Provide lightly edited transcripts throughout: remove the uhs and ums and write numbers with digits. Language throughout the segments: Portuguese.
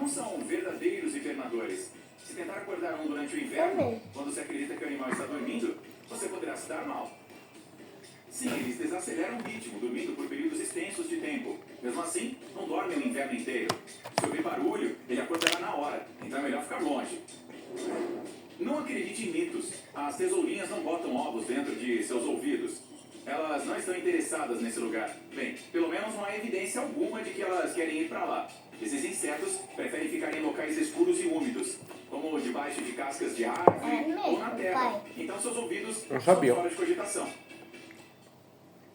não são verdadeiros hibernadores. Se tentar acordar um durante o inverno, quando se acredita que o animal está dormindo, você poderá se dar mal. Sim, eles desaceleram o ritmo, dormindo por períodos extensos de tempo. Mesmo assim, não dormem o inverno inteiro. Se ouvir barulho, ele acordará na hora, então é melhor ficar longe. Não acredite em mitos. As tesourinhas não botam ovos dentro de seus ouvidos. Elas não estão interessadas nesse lugar. Bem, pelo menos não há evidência alguma de que elas querem ir para lá. Esses insetos preferem ficar em locais escuros e úmidos, como debaixo de cascas de árvore ou na terra. Então seus ouvidos são fora de cogitação.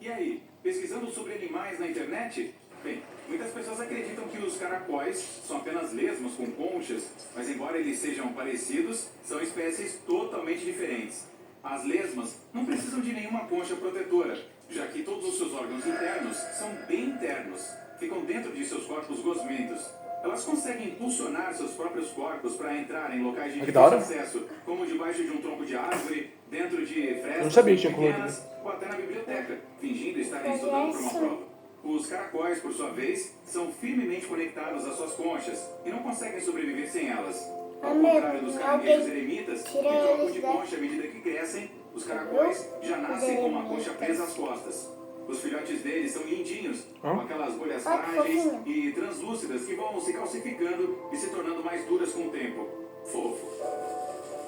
E aí, pesquisando sobre animais na internet? Bem, muitas pessoas acreditam que os caracóis são apenas lesmas com conchas, mas embora eles sejam parecidos, são espécies totalmente diferentes. As lesmas não precisam de nenhuma concha protetora, já que todos os seus órgãos internos são bem internos, ficam dentro de seus corpos gosmentos. Elas conseguem impulsionar seus próprios corpos para entrar em locais de difícil acesso, como debaixo de um tronco de árvore, dentro de frestas pequenas ou até na biblioteca, fingindo estarem estudando para uma prova. Os caracóis, por sua vez, são firmemente conectados às suas conchas e não conseguem sobreviver sem elas. Ao contrário dos caranguejos eremitas, que trocam de concha à medida que crescem, os caracóis já nascem com uma concha presa às costas. Os filhotes deles são lindinhos, com aquelas bolhas frágeis e translúcidas que vão se calcificando e se tornando mais duras com o tempo. Fofo.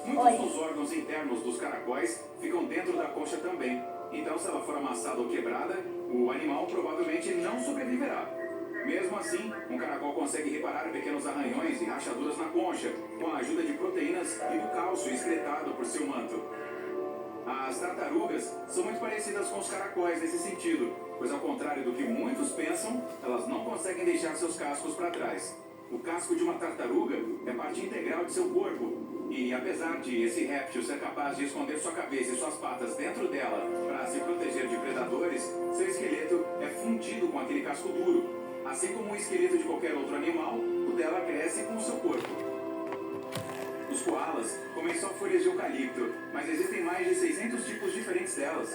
Muitos dos órgãos internos dos caracóis ficam dentro da concha também. Então, se ela for amassada ou quebrada, o animal provavelmente não sobreviverá. Mesmo assim, um caracol consegue reparar pequenos arranhões e rachaduras na concha, com a ajuda de proteínas e do cálcio excretado por seu manto. As tartarugas são muito parecidas com os caracóis nesse sentido, pois ao contrário do que muitos pensam, elas não conseguem deixar seus cascos para trás. O casco de uma tartaruga é parte integral de seu corpo, e apesar de esse réptil ser capaz de esconder sua cabeça e suas patas dentro dela para se proteger de predadores, seu esqueleto é fundido com aquele casco duro. Assim como o esqueleto de qualquer outro animal, o dela cresce com o seu corpo. Os koalas comem só folhas de eucalipto, mas existem mais de 600 tipos diferentes delas.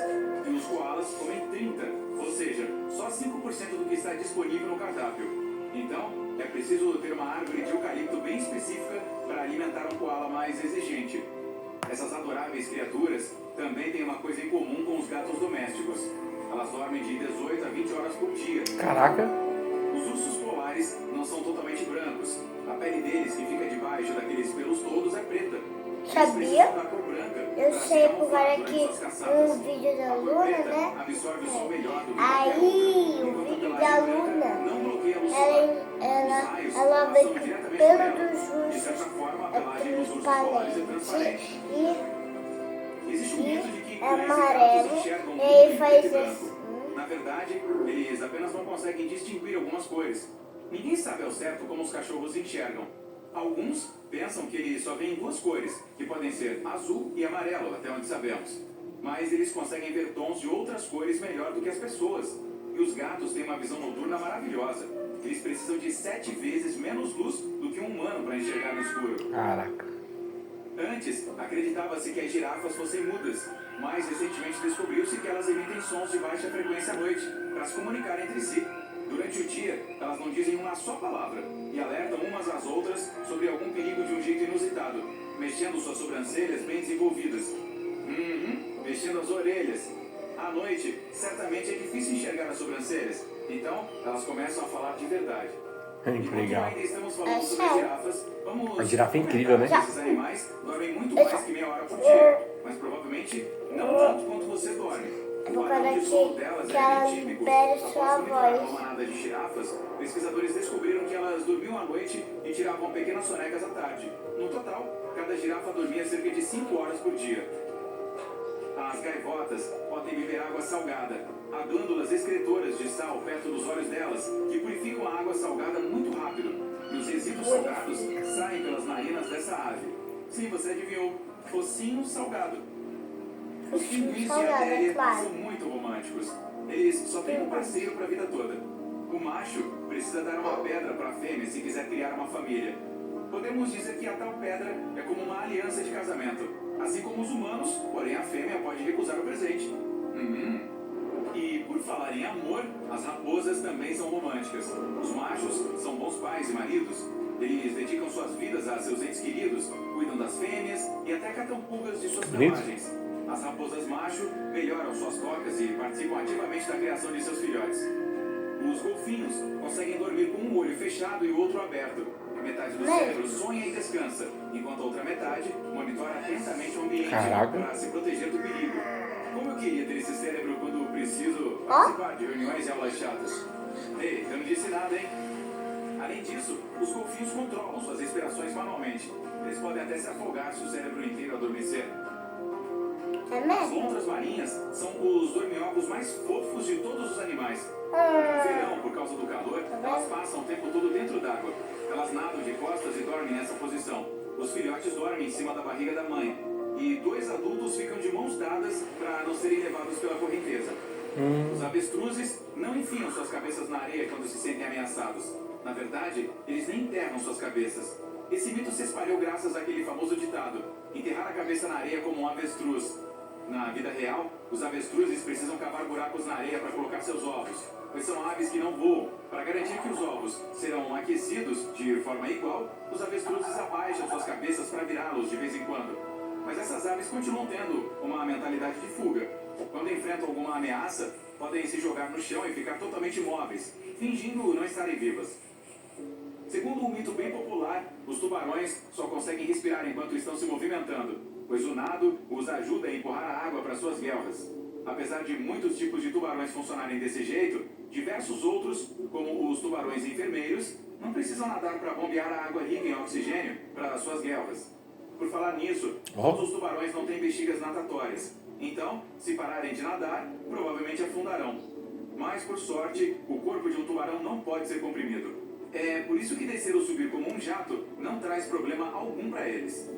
E os koalas comem 30, ou seja, só 5% do que está disponível no cardápio. Então, é preciso ter uma árvore de eucalipto bem específica para alimentar um koala mais exigente. Essas adoráveis criaturas também têm uma coisa em comum com os gatos domésticos. Elas dormem de 18 a 20 horas por dia. Caraca! Os ursos polares não são totalmente brancos. A pele deles, que fica debaixo daqueles pelos todos, é preta. Sabia? Eu sei por causa que um vídeo da Luna, né? Aí, o vídeo da Luna, ela vê que o pelo dos ursos é transparente e é amarelo, e aí faz assim. Na verdade, eles apenas não conseguem distinguir algumas cores. Ninguém sabe ao certo como os cachorros enxergam. Alguns pensam que eles só veem duas cores, que podem ser azul e amarelo, até onde sabemos. Mas eles conseguem ver tons de outras cores melhor do que as pessoas. E os gatos têm uma visão noturna maravilhosa. Eles precisam de 7 vezes menos luz do que um humano para enxergar no escuro. Caraca. Antes, acreditava-se que as girafas fossem mudas, mas recentemente descobriu-se que elas emitem sons de baixa frequência à noite, para se comunicar entre si. Durante o dia, elas não dizem uma só palavra e alertam umas às outras sobre algum perigo de um jeito inusitado, mexendo suas sobrancelhas bem desenvolvidas. Mexendo as orelhas. À noite, certamente é difícil enxergar as sobrancelhas, então elas começam a falar de verdade. Legal. Ainda estamos falando sobre girafas, vamos... A girafa é incrível, né? Esses animais dormem muito mais que meia hora por dia, mas provavelmente não tanto quanto você dorme. Por causa que ela libera sua voz. Uma manada de girafas, pesquisadores descobriram que elas dormiam à noite e tiravam pequenas sonecas à tarde. No total, cada girafa dormia cerca de 5 horas por dia. As gaivotas podem beber água salgada. Há glândulas excretoras de sal perto dos olhos delas, que purificam a água salgada muito rápido. E os resíduos salgados saem pelas narinas dessa ave. Sim, você adivinhou. Focinho salgado. Os pinguins de artéria são muito românticos. Eles só têm um parceiro para a vida toda. O macho precisa dar uma pedra para a fêmea se quiser criar uma família. Podemos dizer que a tal pedra é como uma aliança de casamento. Assim como os humanos, porém a fêmea pode recusar o presente. E por falar em amor, as raposas também são românticas. Os machos são bons pais e maridos. Eles dedicam suas vidas a seus entes queridos, cuidam das fêmeas e até catam pulgas de suas Bonito. pelagens. As raposas macho melhoram suas tocas e participam ativamente da criação de seus filhotes. Os golfinhos conseguem dormir com um olho fechado e o outro aberto. A metade do cérebro sonha e descansa, enquanto a outra metade monitora atentamente o ambiente para se proteger do perigo. Como eu queria ter esse cérebro quando preciso participar de reuniões de aulas chatas. Ei, eu não disse nada, hein? Além disso, os golfinhos controlam suas respirações manualmente. Eles podem até se afogar se o cérebro inteiro adormecer. As lontras marinhas são os dorminhocos mais fofos de todos os animais. No verão, por causa do calor, elas passam o tempo todo dentro d'água. Elas nadam de costas e dormem nessa posição. Os filhotes dormem em cima da barriga da mãe. E 2 adultos ficam de mãos dadas para não serem levados pela correnteza. Os avestruzes não enfiam suas cabeças na areia quando se sentem ameaçados. Na verdade, eles nem enterram suas cabeças. Esse mito se espalhou graças àquele famoso ditado: enterrar a cabeça na areia como um avestruz. Na vida real, os avestruzes precisam cavar buracos na areia para colocar seus ovos, pois são aves que não voam. Para garantir que os ovos serão aquecidos de forma igual, os avestruzes abaixam suas cabeças para virá-los de vez em quando. Mas essas aves continuam tendo uma mentalidade de fuga. Quando enfrentam alguma ameaça, podem se jogar no chão e ficar totalmente imóveis, fingindo não estarem vivas. Segundo um mito bem popular, os tubarões só conseguem respirar enquanto estão se movimentando, pois o nado os ajuda a empurrar a água para suas guelras. Apesar de muitos tipos de tubarões funcionarem desse jeito, diversos outros, como os tubarões enfermeiros, não precisam nadar para bombear a água rica em oxigênio para suas guelras. Por falar nisso, todos os tubarões não têm bexigas natatórias. Então, se pararem de nadar, provavelmente afundarão. Mas, por sorte, o corpo de um tubarão não pode ser comprimido. É por isso que descer ou subir como um jato não traz problema algum para eles.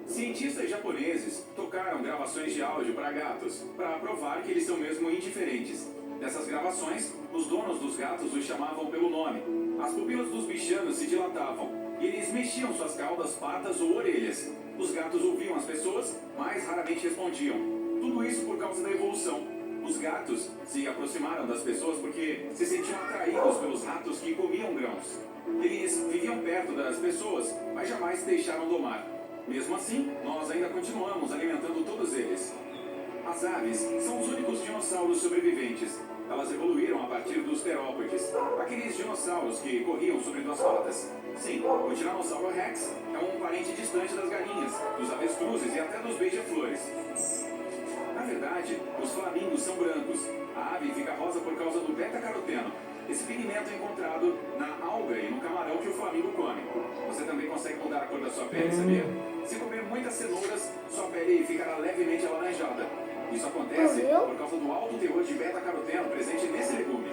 Cientistas japoneses tocaram gravações de áudio para gatos, para provar que eles são mesmo indiferentes. Nessas gravações, os donos dos gatos os chamavam pelo nome. As pupilas dos bichanos se dilatavam e eles mexiam suas caudas, patas ou orelhas. Os gatos ouviam as pessoas, mas raramente respondiam. Tudo isso por causa da evolução. Os gatos se aproximaram das pessoas porque se sentiam atraídos pelos ratos que comiam grãos. Eles viviam perto das pessoas, mas jamais se deixaram domar. Mesmo assim, nós ainda continuamos alimentando todos eles. As aves são os únicos dinossauros sobreviventes. Elas evoluíram a partir dos terópodes, aqueles dinossauros que corriam sobre 2 patas. Sim, o Tiranossauro Rex é um parente distante das galinhas, dos avestruzes e até dos beija-flores. Na verdade, os flamingos são brancos. A ave fica rosa por causa do beta-caroteno. Esse pigmento é encontrado na alga e no camarão que o flamingo come. Você também consegue mudar a cor da sua pele, sabia? Se comer muitas cenouras, sua pele ficará levemente alaranjada. Isso acontece por causa do alto teor de beta-caroteno presente nesse legume.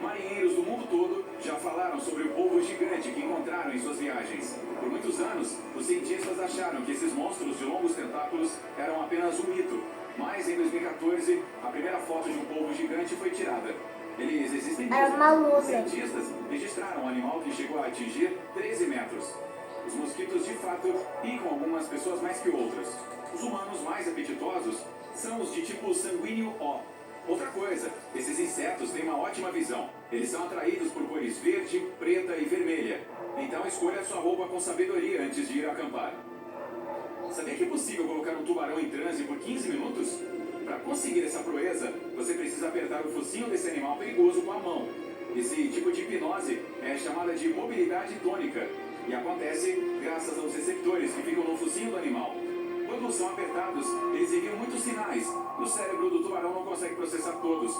Marinheiros do mundo todo já falaram sobre o polvo gigante que encontraram em suas viagens. Por muitos anos, os cientistas acharam que esses monstros de longos tentáculos eram apenas um mito. Mas em 2014, a primeira foto de um polvo gigante foi tirada. Eles existem mesmo. Os cientistas registraram um animal que chegou a atingir 13 metros. Os mosquitos, de fato, picam algumas pessoas mais que outras. Os humanos mais apetitosos são os de tipo sanguíneo O. Outra coisa, esses insetos têm uma ótima visão. Eles são atraídos por cores verde, preta e vermelha. Então escolha sua roupa com sabedoria antes de ir acampar. Sabia que é possível colocar um tubarão em transe por 15 minutos? Para conseguir essa proeza, você precisa apertar o focinho desse animal perigoso com a mão. Esse tipo de hipnose é chamada de mobilidade tônica e acontece graças aos receptores que ficam no focinho do animal. Quando são apertados, eles enviam muitos sinais. O cérebro do tubarão não consegue processar todos.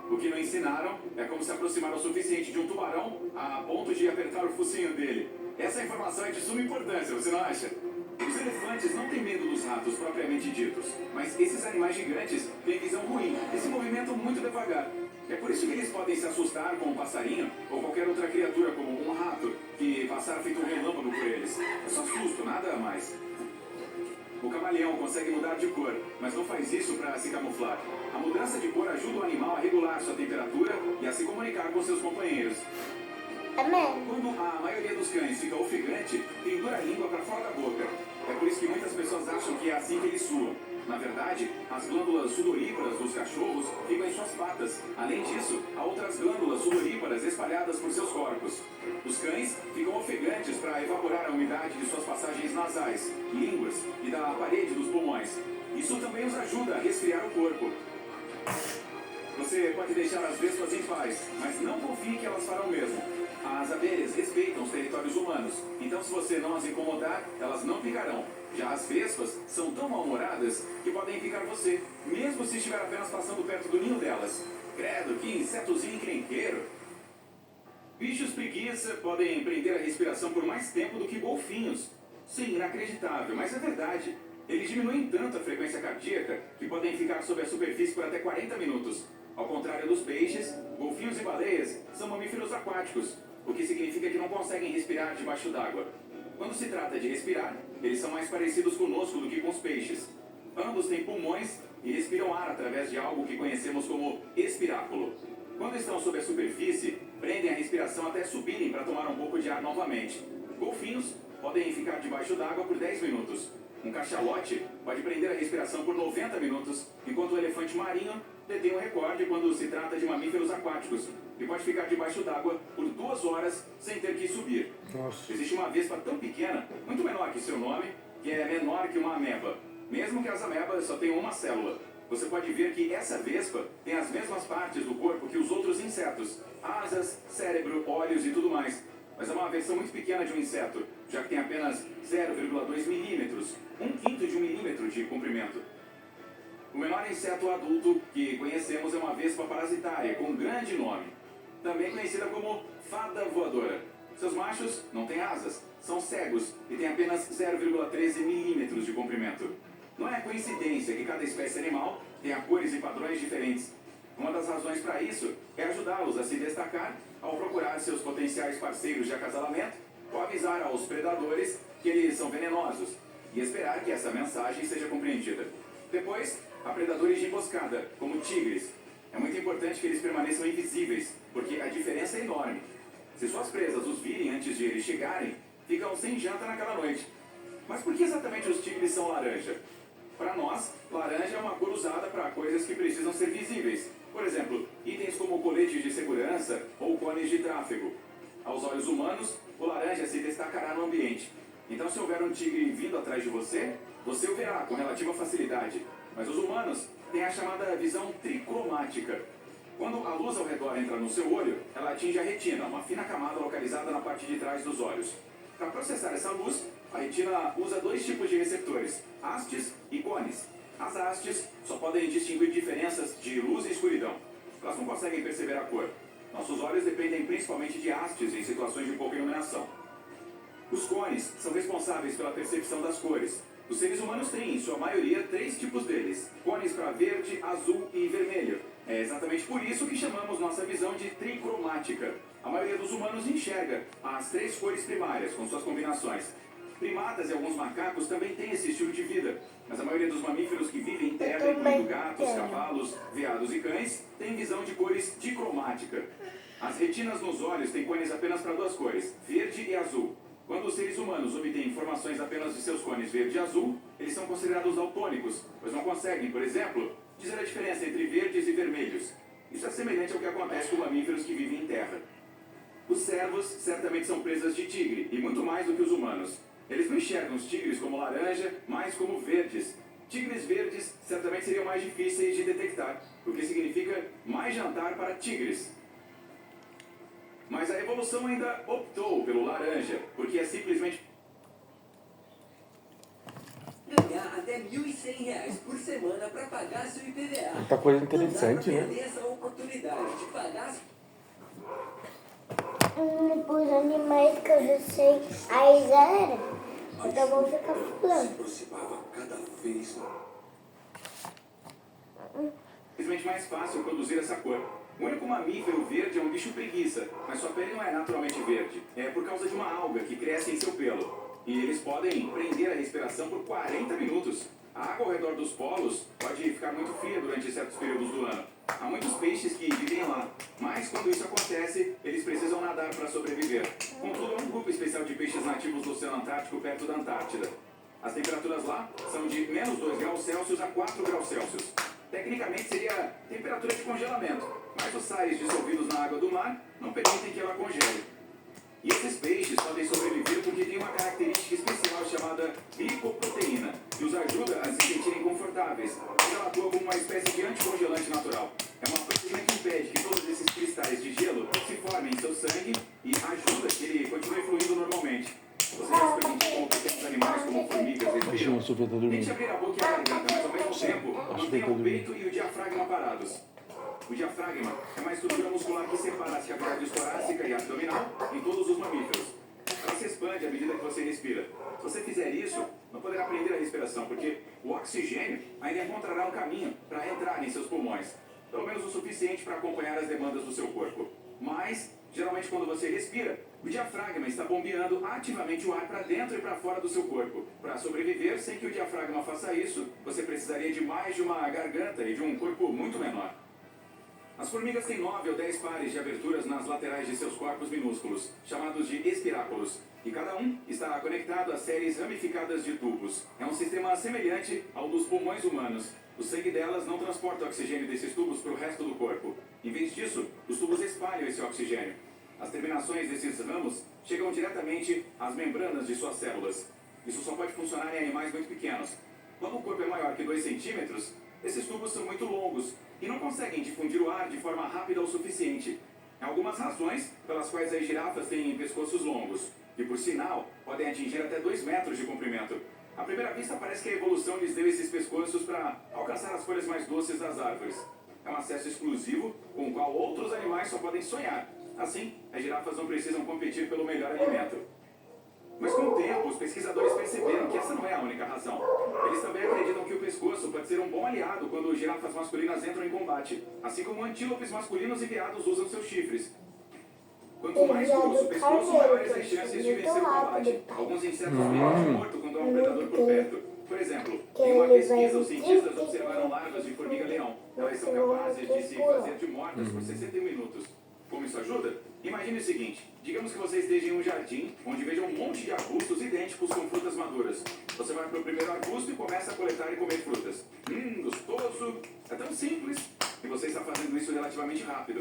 O que não ensinaram é como se aproximar o suficiente de um tubarão a ponto de apertar o focinho dele. Essa informação é de suma importância, você não acha? Os elefantes não têm medo dos ratos propriamente ditos, mas esses animais gigantes têm visão ruim e se movimentam muito devagar. É por isso que eles podem se assustar com um passarinho ou qualquer outra criatura como um rato que passar feito um relâmpago por eles. É só susto, nada mais. O camaleão consegue mudar de cor, mas não faz isso para se camuflar. A mudança de cor ajuda o animal a regular sua temperatura e a se comunicar com seus companheiros. Quando a maioria dos cães fica ofegante, pendura a língua para fora da boca. É por isso que muitas pessoas acham que é assim que eles suam. Na verdade, as glândulas sudoríparas dos cachorros ficam em suas patas. Além disso, há outras glândulas sudoríparas espalhadas por seus corpos. Os cães ficam ofegantes qualidade de suas passagens nasais, línguas e da parede dos pulmões. Isso também os ajuda a resfriar o corpo. Você pode deixar as vespas em paz, mas não confie que elas farão o mesmo. As abelhas respeitam os territórios humanos, então se você não as incomodar, elas não picarão. Já as vespas são tão mal-humoradas que podem picar você, mesmo se estiver apenas passando perto do ninho delas. Credo, que insetozinho encrenqueiro! Bichos preguiça podem prender a respiração por mais tempo do que golfinhos. Sim, inacreditável, mas é verdade. Eles diminuem tanto a frequência cardíaca que podem ficar sob a superfície por até 40 minutos. Ao contrário dos peixes, golfinhos e baleias são mamíferos aquáticos, o que significa que não conseguem respirar debaixo d'água. Quando se trata de respirar, eles são mais parecidos conosco do que com os peixes. Ambos têm pulmões e respiram ar através de algo que conhecemos como espiráculo. Quando estão sob a superfície, prendem a respiração até subirem para tomar um pouco de ar novamente. Golfinhos podem ficar debaixo d'água por 10 minutos. Um cachalote pode prender a respiração por 90 minutos, enquanto o elefante marinho detém o recorde quando se trata de mamíferos aquáticos, e pode ficar debaixo d'água por 2 horas sem ter que subir. Nossa. Existe uma vespa tão pequena, muito menor que seu nome, que é menor que uma ameba. Mesmo que as amebas só tenham uma célula. Você pode ver que essa vespa tem as mesmas partes do corpo que os outros insetos. Asas, cérebro, olhos e tudo mais. Mas é uma versão muito pequena de um inseto, já que tem apenas 0,2 milímetros, 1/5 de um milímetro de comprimento. O menor inseto adulto que conhecemos é uma vespa parasitária, com um grande nome. Também conhecida como fada voadora. Seus machos não têm asas, são cegos e têm apenas 0,13 milímetros de comprimento. Não é coincidência que cada espécie animal tenha cores e padrões diferentes. Uma das razões para isso é ajudá-los a se destacar ao procurar seus potenciais parceiros de acasalamento ou avisar aos predadores que eles são venenosos e esperar que essa mensagem seja compreendida. Depois, há predadores de emboscada, como tigres. É muito importante que eles permaneçam invisíveis, porque a diferença é enorme. Se suas presas os virem antes de eles chegarem, ficam sem janta naquela noite. Mas por que exatamente os tigres são laranja? Para nós, laranja é uma cor usada para coisas que precisam ser visíveis. Por exemplo, itens como coletes de segurança ou cones de tráfego. Aos olhos humanos, o laranja se destacará no ambiente. Então, se houver um tigre vindo atrás de você, você o verá com relativa facilidade. Mas os humanos têm a chamada visão tricromática. Quando a luz ao redor entra no seu olho, ela atinge a retina, uma fina camada localizada na parte de trás dos olhos. Para processar essa luz, a retina usa 2 tipos de receptores, hastes e cones. As hastes só podem distinguir diferenças de luz e escuridão. Elas não conseguem perceber a cor. Nossos olhos dependem principalmente de hastes em situações de pouca iluminação. Os cones são responsáveis pela percepção das cores. Os seres humanos têm, em sua maioria, 3 tipos deles. Cones para verde, azul e vermelho. É exatamente por isso que chamamos nossa visão de tricromática. A maioria dos humanos enxerga as 3 cores primárias, com suas combinações. Primatas e alguns macacos também têm esse estilo de vida, mas a maioria dos mamíferos que vivem em terra, incluindo gatos, cavalos, veados e cães, tem visão de cores dicromática. As retinas nos olhos têm cones apenas para 2 cores, verde e azul. Quando os seres humanos obtêm informações apenas de seus cones verde e azul, eles são considerados daltônicos, pois não conseguem, por exemplo, dizer a diferença entre verdes e vermelhos. Isso é semelhante ao que acontece com mamíferos que vivem em terra. Os cervos certamente são presas de tigre, e muito mais do que os humanos. Eles não enxergam os tigres como laranja, mas como verdes. Tigres verdes certamente seriam mais difíceis de detectar, o que significa mais jantar para tigres. Mas a evolução ainda optou pelo laranja, porque é simplesmente ganhar até R$ 1.100 por semana para pagar seu IPVA. Muita coisa interessante, Não dá né? pra perder essa oportunidade de pagar. Os animais que eu já sei, aí já era. Então vou ficar Se falando. aproximava cada vez simplesmente mais fácil produzir essa cor. O único mamífero verde é um bicho preguiça, mas sua pele não é naturalmente verde. É por causa de uma alga que cresce em seu pelo. E eles podem prender a respiração por 40 minutos. A água ao redor dos polos pode ficar muito fria durante certos períodos do ano. Há muitos peixes que vivem lá, mas quando isso acontece, eles precisam nadar para sobreviver. Contudo, há um grupo especial de peixes nativos do Oceano Antártico perto da Antártida. As temperaturas lá são de menos 2 graus Celsius a 4 graus Celsius. Tecnicamente seria temperatura de congelamento, mas os sais dissolvidos na água do mar não permitem que ela congele. E esses peixes podem sobreviver porque têm uma característica específica espécie de anticongelante natural. É uma proteína que impede que todos esses cristais de gelo se formem em seu sangue e ajuda que ele continue fluindo normalmente. Você já experimentou como pequenos animais como formigas respiram? Imagina, a Sofia tá Tente dormindo. abrir a boca e a garganta, mas ao mesmo tempo mantenha o peito e o diafragma parados. O diafragma é uma estrutura muscular que separa as cavidades torácica e abdominal em todos os mamíferos. Ela se expande à medida que você respira. Se você fizer isso, não poderá prender a respiração, porque o oxigênio ainda encontrará um caminho para entrar em seus pulmões. Pelo menos o suficiente para acompanhar as demandas do seu corpo. Mas, geralmente quando você respira, o diafragma está bombeando ativamente o ar para dentro e para fora do seu corpo. Para sobreviver sem que o diafragma faça isso, você precisaria de mais de uma garganta e de um corpo muito menor. As formigas têm 9 ou 10 pares de aberturas nas laterais de seus corpos minúsculos, chamados de espiráculos, e cada um está conectado a séries ramificadas de tubos. É um sistema semelhante ao dos pulmões humanos. O sangue delas não transporta o oxigênio desses tubos para o resto do corpo. Em vez disso, os tubos espalham esse oxigênio. As terminações desses ramos chegam diretamente às membranas de suas células. Isso só pode funcionar em animais muito pequenos. Quando o corpo é maior que 2 centímetros, esses tubos são muito longos e não conseguem difundir o ar de forma rápida o suficiente. Há algumas razões pelas quais as girafas têm pescoços longos, e por sinal, podem atingir até 2 metros de comprimento. À primeira vista, parece que a evolução lhes deu esses pescoços para alcançar as folhas mais doces das árvores. É um acesso exclusivo com o qual outros animais só podem sonhar. Assim, as girafas não precisam competir pelo melhor alimento. Mas com o tempo, os pesquisadores perceberam que essa não é a única razão. Eles também acreditam que o pescoço pode ser um bom aliado quando girafas masculinas entram em combate, assim como antílopes masculinos e veados usam seus chifres. Quanto mais grosso o pescoço, maiores as chances de vencer o combate. Alguns insetos ficam mortos quando há um predador por perto. Por exemplo, em uma pesquisa, os cientistas observaram larvas de formiga-leão. Elas são capazes de se fazer de mortas por 61 minutos. Como isso ajuda? Imagine o seguinte, digamos que você esteja em um jardim onde veja um monte de arbustos idênticos com frutas maduras. Você vai para o primeiro arbusto e começa a coletar e comer frutas. Gostoso! É tão simples e você está fazendo isso relativamente rápido.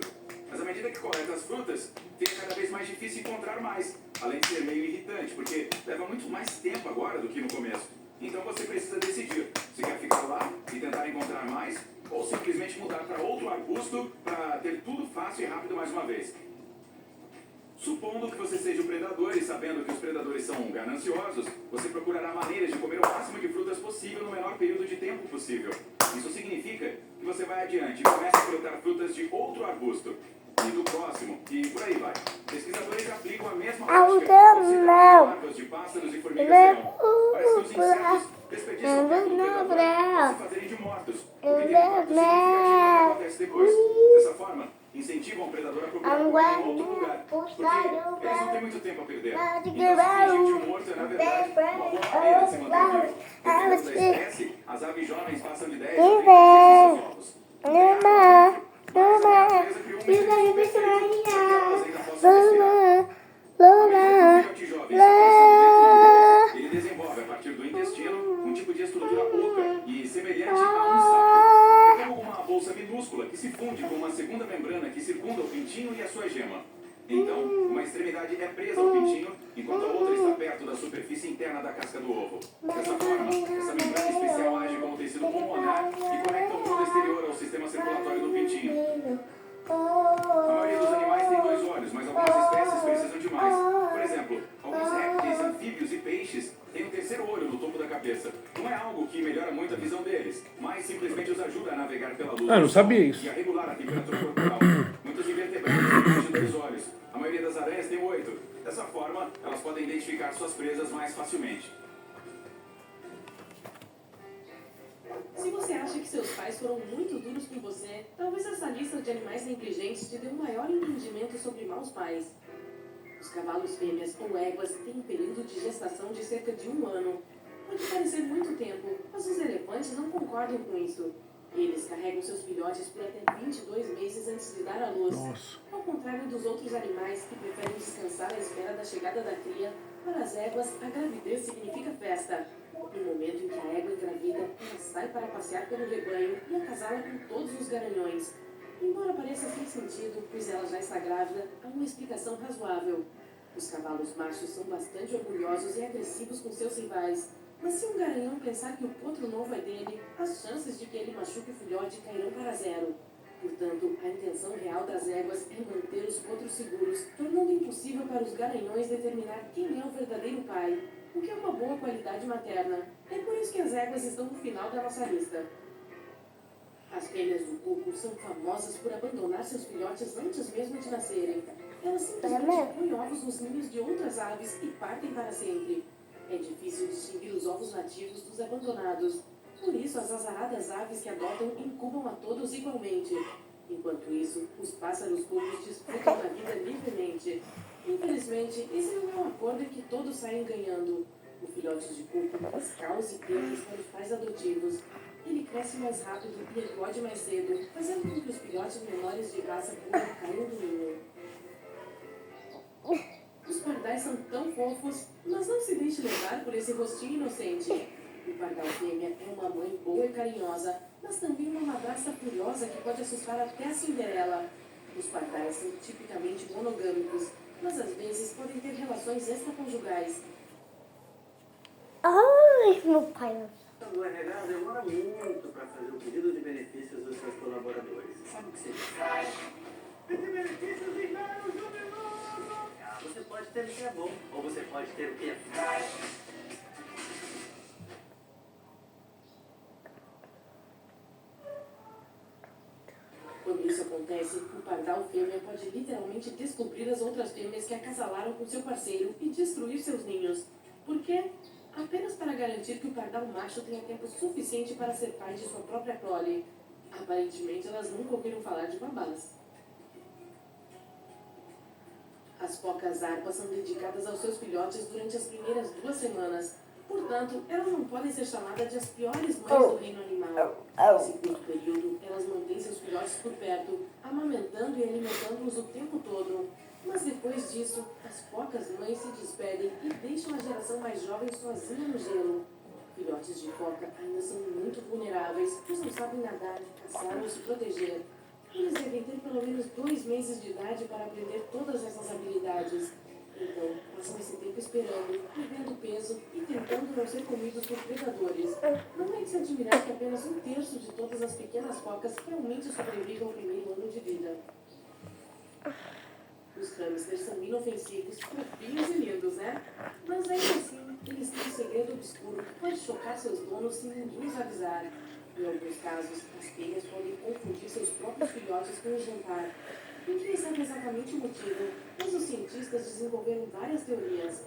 Mas à medida que coleta as frutas, fica cada vez mais difícil encontrar mais, além de ser meio irritante, porque leva muito mais tempo agora do que no começo. Então você precisa decidir se quer ficar lá e tentar encontrar mais, ou simplesmente mudar para outro arbusto para ter tudo fácil e rápido mais uma vez. Supondo que você seja um predador e sabendo que os predadores são gananciosos, você procurará maneiras de comer o máximo de frutas possível no menor período de tempo possível. Isso significa que você vai adiante e começa a coletar frutas de outro arbusto, e do próximo, e por aí vai. Pesquisadores aplicam a mesma prática considerando larvas de pássaros e formigas-leão. Parece que os insetos desperdiçam tempo do predador para se fazerem de mortos, o que tem impacto significativo no que acontece depois. Dessa forma, incentivam o predador a procurar comida em outro lugar, porque eles não têm muito tempo a perder. Então, se fingir de morto é, na verdade, uma boa maneira de se manter vivo. Dependendo da espécie, as aves jovens passam de 10 a 30 dias nos seus ovos. Ele desenvolve a partir do intestino um tipo de estrutura oca e semelhante a um saco. É como uma bolsa minúscula que se funde com uma segunda membrana que circunda o pintinho e a sua gema. Então, uma extremidade é presa ao pintinho, enquanto a outra está perto da superfície interna da casca do ovo. Dessa forma, essa membrana especial age como tecido pulmonar e conecta o mundo exterior ao sistema circulatório do pintinho. A maioria dos animais tem 2 olhos, mas algumas espécies precisam de mais. Por exemplo, alguns répteis, anfíbios e peixes têm um terceiro olho no topo da cabeça. Não é algo que melhora muito a visão deles, mas simplesmente os ajuda a navegar pela luz Eu não sabia isso. e a regular a temperatura corporal. Muitos invertebrados têm mais de 2 olhos. A maioria das aranhas tem 8. Dessa forma, elas podem identificar suas presas mais facilmente. Se você acha que seus pais foram muito duros com você, talvez essa lista de animais negligentes te dê um maior entendimento sobre maus pais. Os cavalos fêmeas ou éguas têm um período de gestação de cerca de 1 ano. Pode parecer muito tempo, mas os elefantes não concordam com isso. Eles carregam seus filhotes por até 22 meses antes de dar à luz. Nossa. Ao contrário dos outros animais que preferem descansar à espera da chegada da cria, para as éguas, a gravidez significa festa. No momento em que a égua engravida, ela sai para passear pelo rebanho e acasala com todos os garanhões. Embora pareça sem sentido, pois ela já está grávida, há uma explicação razoável. Os cavalos machos são bastante orgulhosos e agressivos com seus rivais. Mas se um garanhão pensar que o potro novo é dele, as chances de que ele machuque o filhote cairão para zero. Portanto, a intenção real das éguas é manter os potros seguros, tornando impossível para os garanhões determinar quem é o verdadeiro pai, o que é uma boa qualidade materna. É por isso que as éguas estão no final da nossa lista. As fêmeas do cuco são famosas por abandonar seus filhotes antes mesmo de nascerem. Elas simplesmente põem ovos nos ninhos de outras aves e partem para sempre. É difícil distinguir os ovos nativos dos abandonados. Por isso, as azaradas aves que adotam incubam a todos igualmente. Enquanto isso, os pássaros cucos desfrutam da vida livremente. Infelizmente, esse não é um acordo em que todos saem ganhando. O filhote de cuco traz caos e perdas para os pais adotivos. Ele cresce mais rápido e eclode mais cedo, fazendo com que os filhotes menores de raça pura caiam do ninho. Os pardais são tão fofos, mas não se deixe levar por esse rostinho inocente. O pardal fêmea é uma mãe boa e carinhosa, mas também uma madrasta furiosa que pode assustar até a Cinderela. Os pardais são tipicamente monogâmicos, mas às vezes podem ter relações extraconjugais. Ai, meu pai. O RH demora muito para fazer o pedido de benefícios dos seus colaboradores. Sabe o que significa? Pedir benefícios e ganhar o jubiloso! Você pode ter o que é bom, ou você pode ter o que é fácil. Quando isso acontece, o pardal fêmea pode literalmente descobrir as outras fêmeas que acasalaram com seu parceiro e destruir seus ninhos. Por quê? Apenas para garantir que o pardal macho tenha tempo suficiente para ser pai de sua própria prole. Aparentemente, elas nunca ouviram falar de babás. As focas arpas são dedicadas aos seus filhotes durante as primeiras 2 semanas. Portanto, elas não podem ser chamadas de as piores mães do reino animal. Nesse curto período, elas mantêm seus filhotes por perto, amamentando e alimentando-os o tempo todo. Mas depois disso, as focas mães se despedem e deixam a geração mais jovem sozinha no gelo. Filhotes de foca ainda são muito vulneráveis, pois não sabem nadar, caçar ou se proteger. Eles devem ter pelo menos 2 meses de idade para aprender todas essas habilidades. Então, passam esse tempo esperando, perdendo peso e tentando não ser comidos por predadores. Não é de se admirar que apenas 1/3 de todas as pequenas focas realmente sobrevivem ao primeiro ano de vida. Os hamsters são inofensivos, fofinhos e lindos, né? Mas ainda assim, eles têm um segredo obscuro que pode chocar seus donos sem ninguém os avisar. Em alguns casos, as fêmeas podem confundir seus próprios filhotes com o jantar. Ninguém sabe exatamente o motivo, mas os cientistas desenvolveram várias teorias.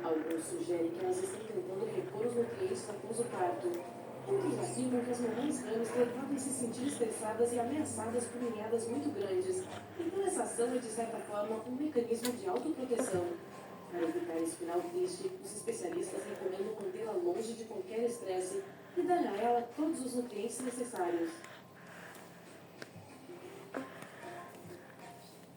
Alguns sugerem que elas estão tentando repor os nutrientes após o parto. Outros afirmam que as mamães hamster podem se sentir estressadas e ameaçadas por ninhadas muito grandes. Então essa ação é, de certa forma, um mecanismo de autoproteção. Para evitar esse final triste, os especialistas recomendam mantê-la longe de qualquer estresse e dar a ela todos os nutrientes necessários.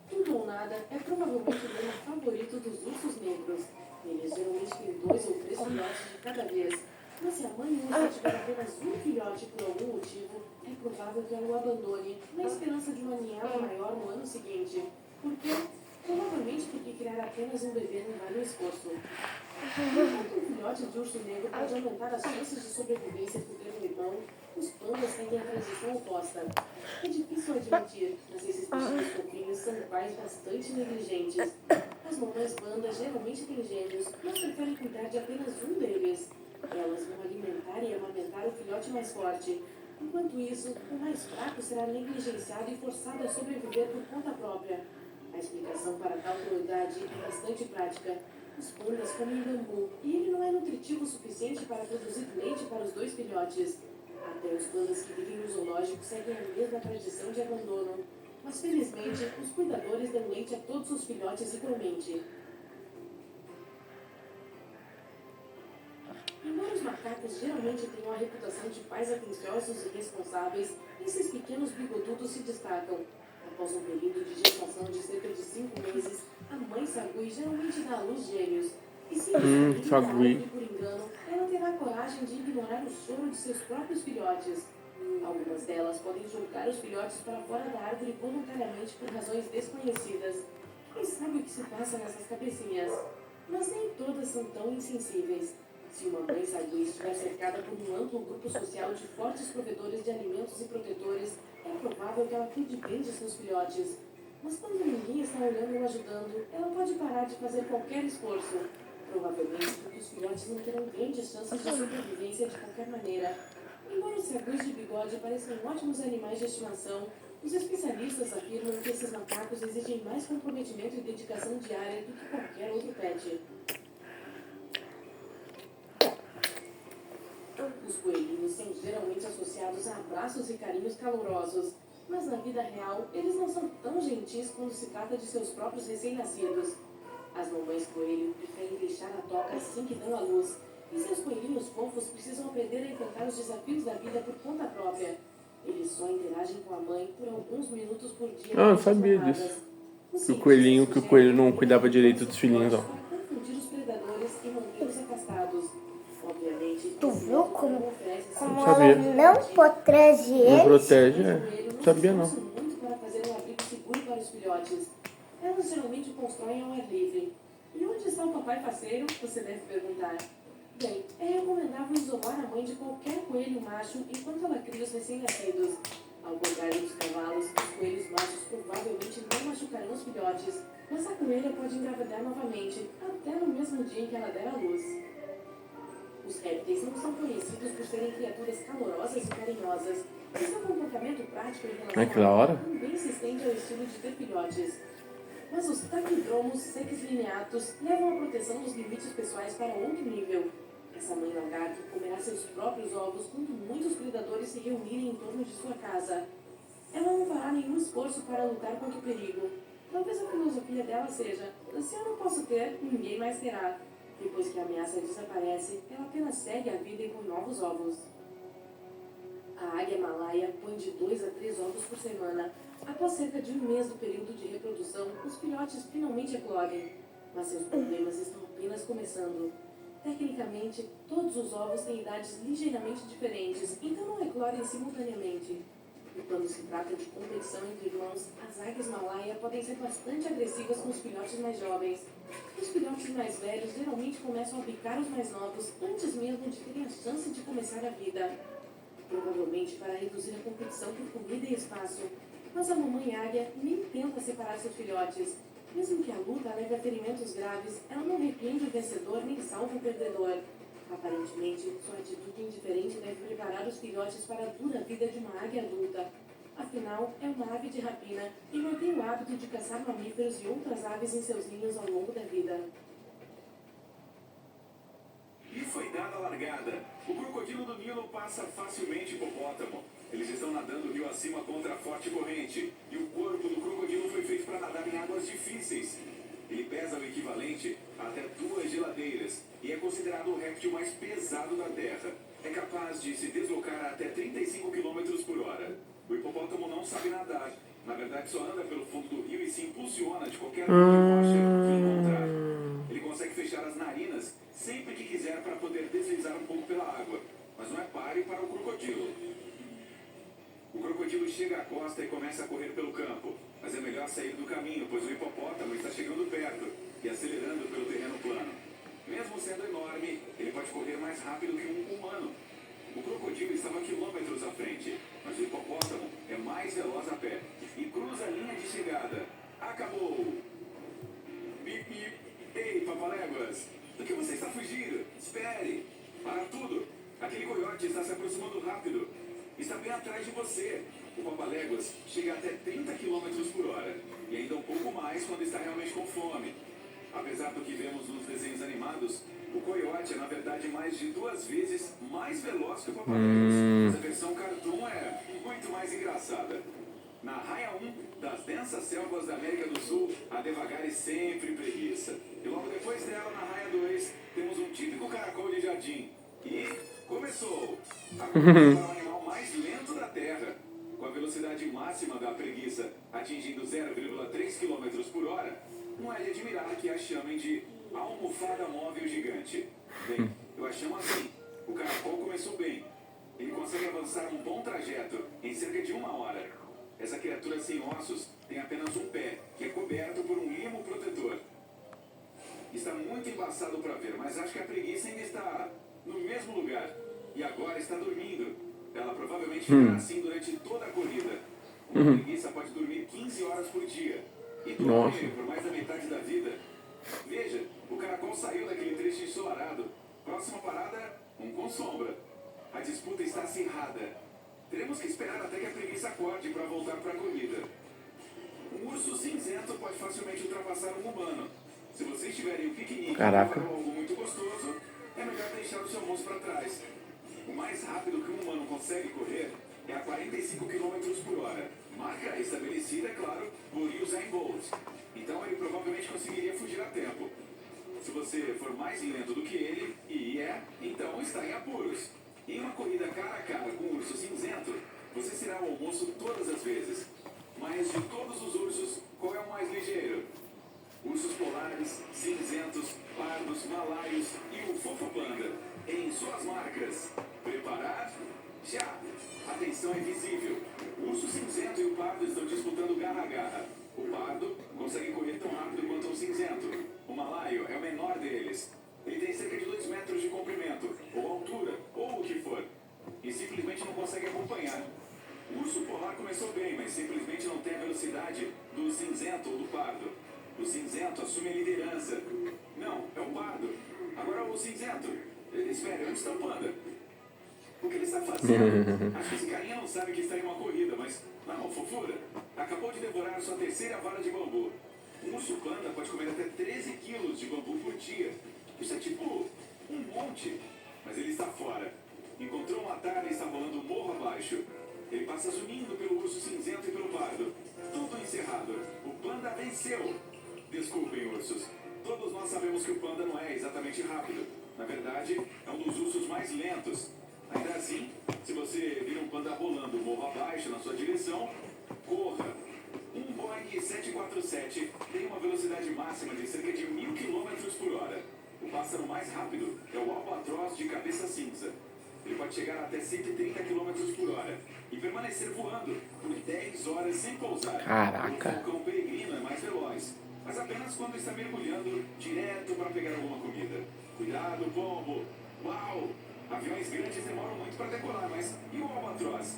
Tudo ou nada é provavelmente o lema favorito dos ursos negros. Eles geralmente têm 2 ou 3 filhotes de cada vez. Mas se a mãe ursa tiver apenas um filhote por algum motivo, é provável que ela o abandone, na esperança de uma ninhada maior no ano seguinte. Por quê? Provavelmente porque criar apenas um bebê não vale o esforço. Enquanto um filhote de urso negro pode aumentar as chances de sobrevivência por ter um irmão, os pandas seguem a transição oposta. É difícil admitir, mas esses bichinhos fofinhos são pais bastante negligentes. As mamães pandas geralmente têm gêmeos, mas preferem cuidar de apenas um deles. Elas vão alimentar e amamentar o filhote mais forte. Enquanto isso, o mais fraco será negligenciado e forçado a sobreviver por conta própria. A explicação para tal crueldade é bastante prática. Os pandas comem bambu e ele não é nutritivo o suficiente para produzir leite para os 2 filhotes. Até os pandas que vivem no zoológico seguem a mesma tradição de abandono. Mas felizmente, os cuidadores dão leite a todos os filhotes igualmente. Embora os macacos geralmente tenham a reputação de pais atenciosos e responsáveis, esses pequenos bigodudos se destacam. Após um período de gestação de cerca de 5 meses, a mãe sagui geralmente dá à luz gêmeos. E se eles sagui por engano, ela terá coragem de ignorar o choro de seus próprios filhotes. Algumas delas podem jogar os filhotes para fora da árvore voluntariamente por razões desconhecidas. Quem sabe o que se passa nessas cabecinhas? Mas nem todas são tão insensíveis. Se uma mãe sagui estiver cercada por um amplo grupo social de fortes provedores de alimentos e protetores, é provável que ela cuide bem de seus filhotes. Mas quando ninguém está olhando ou ajudando, ela pode parar de fazer qualquer esforço. Provavelmente porque os filhotes não terão grandes chances de sobrevivência de qualquer maneira. Embora os saguis de bigode pareçam ótimos animais de estimação, os especialistas afirmam que esses macacos exigem mais comprometimento e dedicação diária do que qualquer outro pet. Os coelhinhos são geralmente associados a abraços e carinhos calorosos, mas na vida real eles não são tão gentis quando se trata de seus próprios recém-nascidos. As mamães coelho preferem deixar a toca assim que dão à luz, e seus coelhinhos fofos precisam aprender a enfrentar os desafios da vida por conta própria. Eles só interagem com a mãe por alguns minutos por dia. Ah, eu sabia disso. Que o coelho não cuidava direito dos filhinhos, ó. Para confundir os predadores e mantê-los afastados. Obviamente, Tu viu como Sabia. ela não protege Não ele? protege, é. Não Sabia não. se esforçam muito para fazer um abrigo seguro para os filhotes. Elas geralmente constroem ao ar livre. E onde está o papai faceiro? Você deve perguntar. Bem, é recomendável isolar a mãe de qualquer coelho macho enquanto ela cria os recém-nascidos. Ao contrário dos cavalos, os coelhos machos provavelmente não machucarão os filhotes, mas a coelha pode engravidar novamente, até no mesmo dia em que ela der à luz. Os répteis não são conhecidos por serem criaturas calorosas e carinhosas, e seu comportamento prático em relação Ai, que da hora. também se estende ao estilo de ter filhotes. Mas os taquidromos sequislineatus levam a proteção dos limites pessoais para outro nível. Essa mãe lagarto comerá seus próprios ovos quando muitos predadores se reunirem em torno de sua casa. Ela não fará nenhum esforço para lutar contra o perigo. Talvez a filosofia dela seja: se eu não posso ter, ninguém mais terá. Depois que a ameaça desaparece, ela apenas segue a vida e põe novos ovos. A águia malaia põe de 2 a 3 ovos por semana. Após cerca de um mês do período de reprodução, os filhotes finalmente eclodem. Mas seus problemas estão apenas começando. Tecnicamente, todos os ovos têm idades ligeiramente diferentes, então não eclodem simultaneamente. E quando se trata de competição entre irmãos, as águias malaia podem ser bastante agressivas com os filhotes mais jovens. Os filhotes mais velhos geralmente começam a picar os mais novos antes mesmo de terem a chance de começar a vida. Provavelmente para reduzir a competição por comida e espaço. Mas a mamãe águia nem tenta separar seus filhotes. Mesmo que a luta leve a ferimentos graves, ela não repreende o vencedor nem salva o perdedor. Aparentemente, sua atitude indiferente deve preparar os filhotes para a dura vida de uma águia adulta. Afinal, é uma ave de rapina e mantém o hábito de caçar mamíferos e outras aves em seus ninhos ao longo da vida. E foi dada a largada. O crocodilo do Nilo passa facilmente hipopótamo. Eles estão nadando rio acima contra a forte corrente. E o corpo do crocodilo foi feito para nadar em águas difíceis. Ele pesa o equivalente a até 2 geladeiras e é considerado o réptil mais pesado da Terra. É capaz de se deslocar a até 35 km por hora. O hipopótamo não sabe nadar. Na verdade, só anda pelo fundo do rio e se impulsiona de qualquer rocha que encontrar. Ele consegue fechar as narinas sempre que quiser para poder deslizar um pouco pela água. Mas não é páreo para o crocodilo. O crocodilo chega à costa e começa a correr pelo campo. Mas é melhor sair do caminho, pois o hipopótamo está chegando perto e acelerando pelo terreno plano. Mesmo sendo enorme, ele pode correr mais rápido que um humano. O crocodilo estava quilômetros à frente, mas o hipopótamo é mais veloz a pé e cruza a linha de chegada. Acabou! Bip, bip. Ei, papaléguas! Do que você está fugindo? Espere! Para tudo! Aquele coiote está se aproximando rápido. Está bem atrás de você. O papaléguas chega até 30 km por hora e ainda um pouco mais quando está realmente com fome. Apesar do que vemos nos desenhos animados, o coiote é na verdade mais de 2 vezes mais veloz que o papaléguas. Mas a versão cartoon é muito mais engraçada. Na raia 1 das densas selvas da América do Sul, há devagar e sempre preguiça. E logo depois dela, na raia 2, temos um típico caracol de jardim. E começou! Agora é o animal mais lento da Terra. Com a velocidade máxima da preguiça atingindo 0,3 km por hora, não é de admirar que a chamem de almofada móvel gigante. Bem, eu a chamo assim. O caracol começou bem. Ele consegue avançar um bom trajeto em cerca de 1 hora. Essa criatura sem ossos tem apenas um pé, que é coberto por um limo protetor. está muito embaçado para ver, mas acho que a preguiça ainda está no mesmo lugar. E agora está dormindo. Ela provavelmente ficará assim durante toda a corrida. Uma preguiça pode dormir 15 horas por dia. E dormir por mais da metade da vida. Veja, o caracol saiu daquele trecho ensolarado. Próxima parada, um com sombra. A disputa está acirrada. Teremos que esperar até que a preguiça acorde para voltar para a corrida. Um urso cinzento pode facilmente ultrapassar um humano. Se vocês tiverem um piquenique ou algo muito gostoso, é melhor deixar o seu almoço para trás. O mais rápido que um humano consegue correr é a 45 km por hora. Marca estabelecida, é claro, por Usain Bolt. Então ele provavelmente conseguiria fugir a tempo. Se você for mais lento do que ele, então está em apuros. Em uma corrida cara a cara com o urso cinzento, você será o almoço todas as vezes. Mas de todos os ursos, qual é o mais ligeiro? Ursos polares, cinzentos, pardos, malaios e o fofo panda. Em suas marcas. Preparar? Já! A tensão é visível. O urso cinzento e o pardo estão disputando garra a garra. O pardo consegue correr tão rápido quanto o cinzento. O malaio é o menor deles. Ele tem cerca de 2 metros de comprimento, ou altura, ou o que for. E simplesmente não consegue acompanhar. O urso polar começou bem, mas simplesmente não tem a velocidade do cinzento ou do pardo. O cinzento assume a liderança. Não, é o pardo. Agora o cinzento. Espere, onde está o panda? O que ele está fazendo? Acho que esse carinha não sabe que está em uma corrida, mas... Não, fofura. Acabou de devorar sua terceira vara de bambu. Um urso panda pode comer até 13 quilos de bambu por dia. Isso é tipo um monte. Mas ele está fora. Encontrou um atalho e está rolando morro abaixo. Ele passa zunindo pelo urso cinzento e pelo pardo. Tudo encerrado. O panda venceu. Desculpem, ursos. Todos nós sabemos que o panda não é exatamente rápido. Na verdade, é um dos ursos mais lentos. Ainda assim, se você vir um panda rolando morro abaixo na sua direção, corra. Um Boeing 747 tem uma velocidade máxima de cerca de 1000 km por hora. O pássaro mais rápido é o albatroz de cabeça cinza. Ele pode chegar até 130 km por hora e permanecer voando por 10 horas sem pousar. Caraca. O falcão peregrino é mais veloz, mas apenas quando está mergulhando direto para pegar alguma comida. Cuidado, pombo! Uau! Aviões grandes demoram muito para decolar, mas e o albatroz?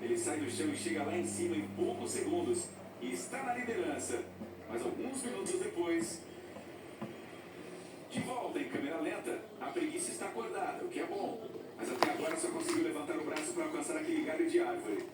Ele sai do chão e chega lá em cima em poucos segundos e está na liderança. Mas alguns minutos depois... De volta em câmera lenta, a preguiça está acordada, o que é bom. Mas até agora só conseguiu levantar o braço para alcançar aquele galho de árvore.